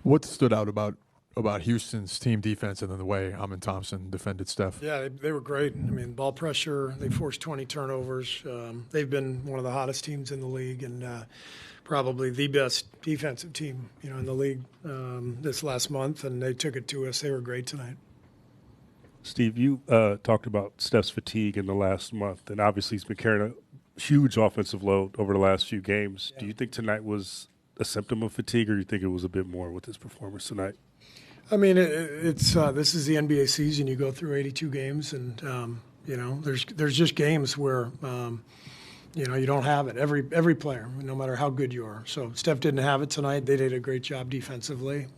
What stood out about Houston's team defense and then the way Amin Thompson defended Steph? Yeah, they were great. I mean, ball pressure. They forced 20 turnovers. They've been one of the hottest teams in the league and probably the best defensive team, in the league this last month. And they took it to us. They were great tonight. Steve, you talked about Steph's fatigue in the last month, and obviously he's been carrying a huge offensive load over the last few games. Yeah. Do you think tonight was a symptom of fatigue, or do you think it was a bit more with his performance tonight? I mean, it's this is the NBA season. You go through 82 games, and there's just games where you don't have it. Every player, no matter how good you are. So Steph didn't have it tonight. They did a great job defensively.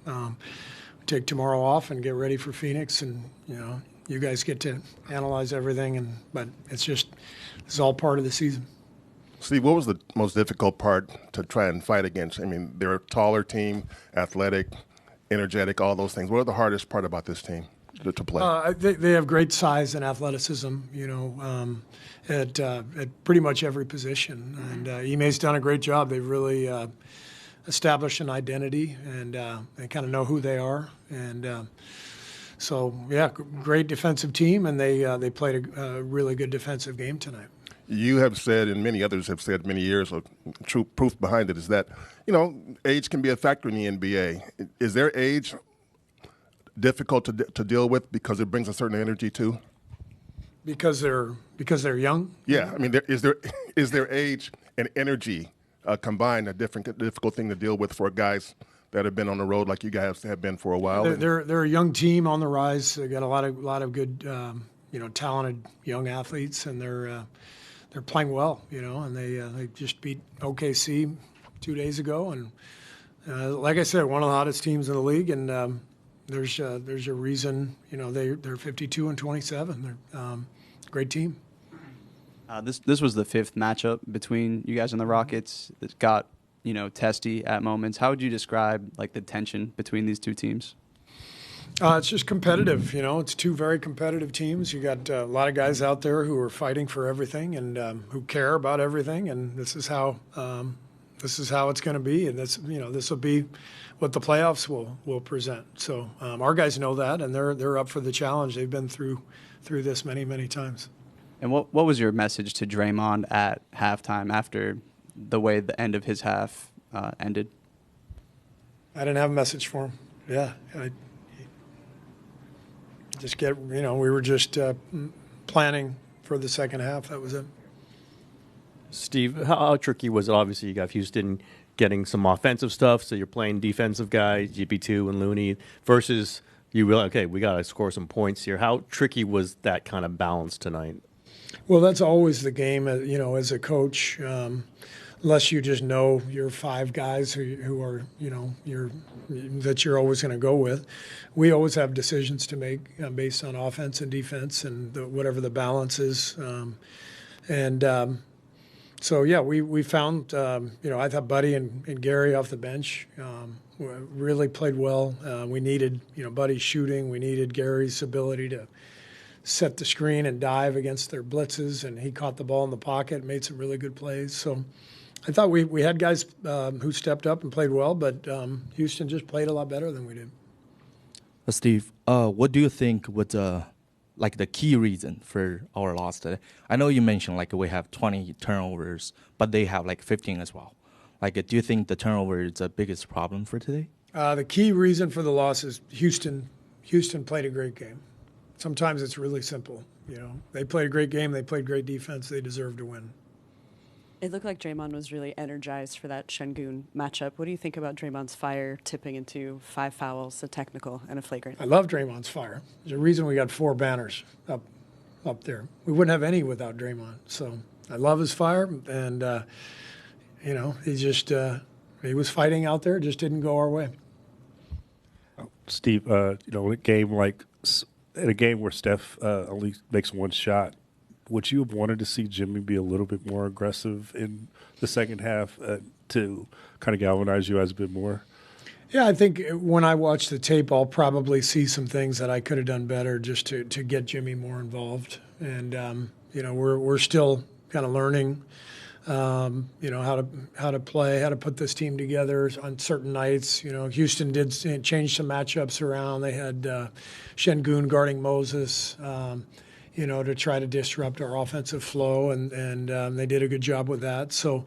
Take tomorrow off and get ready for Phoenix, and you guys get to analyze everything. But it's all part of the season. Steve, what was the most difficult part to try and fight against? I mean, they're a taller team, athletic, energetic, all those things. What are the hardest part about this team to play? They have great size and athleticism, at pretty much every position. And Ime's done a great job. They've really established an identity, and they kind of know who they are. And great defensive team, and they played a really good defensive game tonight. You have said, and many others have said many years, of true proof behind it is that, age can be a factor in the NBA. Is their age difficult to deal with because it brings a certain energy too? Because they're young? Yeah, I mean, is their age and energy combined a difficult thing to deal with for guys that have been on the road like you guys have been for a while? They're a young team on the rise. They got a lot of good, talented young athletes, and they're playing well, and they just beat OKC 2 days ago, and like I said, one of the hottest teams in the league, and there's a reason, they're 52-27. They're a great team. This was the fifth matchup between you guys and the Rockets. It got testy at moments. How would you describe the tension between these two teams? It's just competitive, It's two very competitive teams. You got a lot of guys out there who are fighting for everything and who care about everything, and this is how it's going to be. And this will be what the playoffs will present. So our guys know that, and they're up for the challenge. They've been through this many times. And what was your message to Draymond at halftime after the way the end of his half ended? I didn't have a message for him. Yeah. We were just planning for the second half. That was it. Steve, how tricky was it? Obviously, you got Houston getting some offensive stuff, so you're playing defensive guys, GP2 and Looney, versus you realize, okay, we got to score some points here. How tricky was that kind of balance tonight? Well, that's always the game, as a coach. Unless you just know your five guys who are, that you're always going to go with. We always have decisions to make based on offense and defense and whatever the balance is. We found, I thought Buddy and Gary off the bench really played well. We needed, Buddy's shooting. We needed Gary's ability to set the screen and dive against their blitzes, and he caught the ball in the pocket, made some really good plays. So I thought we had guys who stepped up and played well, but Houston just played a lot better than we did. Steve, what do you think was the key reason for our loss today? I know you mentioned we have 20 turnovers, but they have 15 as well. Do you think the turnover is the biggest problem for today? The key reason for the loss is Houston played a great game. Sometimes it's really simple. They played a great game. They played great defense. They deserve to win. It looked like Draymond was really energized for that Şengün matchup. What do you think about Draymond's fire tipping into 5 fouls, a technical, and a flagrant? I love Draymond's fire. There's a reason we got 4 banners up there. We wouldn't have any without Draymond. So I love his fire, and he was fighting out there. It just didn't go our way. Steve, in a game where Steph only makes one shot, would you have wanted to see Jimmy be a little bit more aggressive in the second half to kind of galvanize you guys a bit more? Yeah, I think when I watch the tape, I'll probably see some things that I could have done better just to get Jimmy more involved. And, we're still kind of learning You know, how to play, how to put this team together on certain nights. You know, Houston did change some matchups around. They had Şengün guarding Moses, you know, to try to disrupt our offensive flow, and they did a good job with that. So,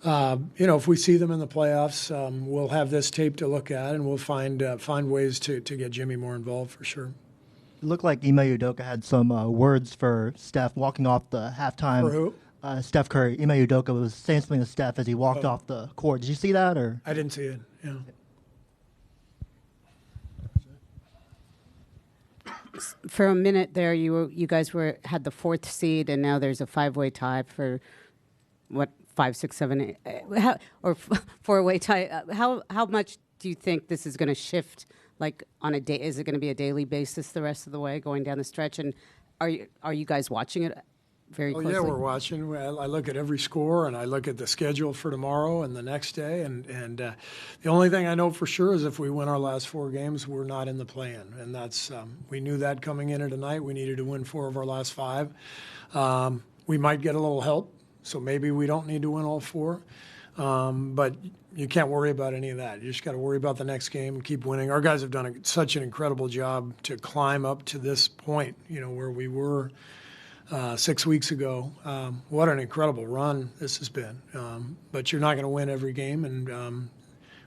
you know, if we see them in the playoffs, we'll have this tape to look at, and we'll find ways to get Jimmy more involved for sure. It looked like Ime Udoka had some words for Steph walking off the halftime. For who? Steph Curry. Ime Udoka was saying something to Steph as he walked off the court. Did you see that? Or I didn't see it. Yeah. For a minute there, you guys had the 4th seed, and now there's a 5-way tie for what 5, 6, 7, 8, or 4-way tie. How much do you think this is going to shift? Like on a day, is it going to be a daily basis the rest of the way going down the stretch? And are you guys watching it very closely? Yeah, we're watching. I look at every score, and I look at the schedule for tomorrow and the next day. And the only thing I know for sure is if we win our last 4 games, we're not in the play-in. And that's we knew that coming into tonight. We needed to win 4 of our last 5. We might get a little help, so maybe we don't need to win all 4. But you can't worry about any of that. You just got to worry about the next game and keep winning. Our guys have done such an incredible job to climb up to this point, you know, where we were 6 weeks ago. What an incredible run this has been. But you're not going to win every game, and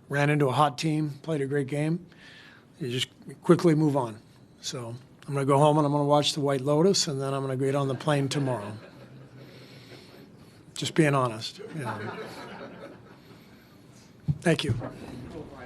ran into a hot team, played a great game. You just quickly move on. So I'm going to go home and I'm going to watch the White Lotus, and then I'm going to get on the plane tomorrow. Just being honest. You know. Thank you.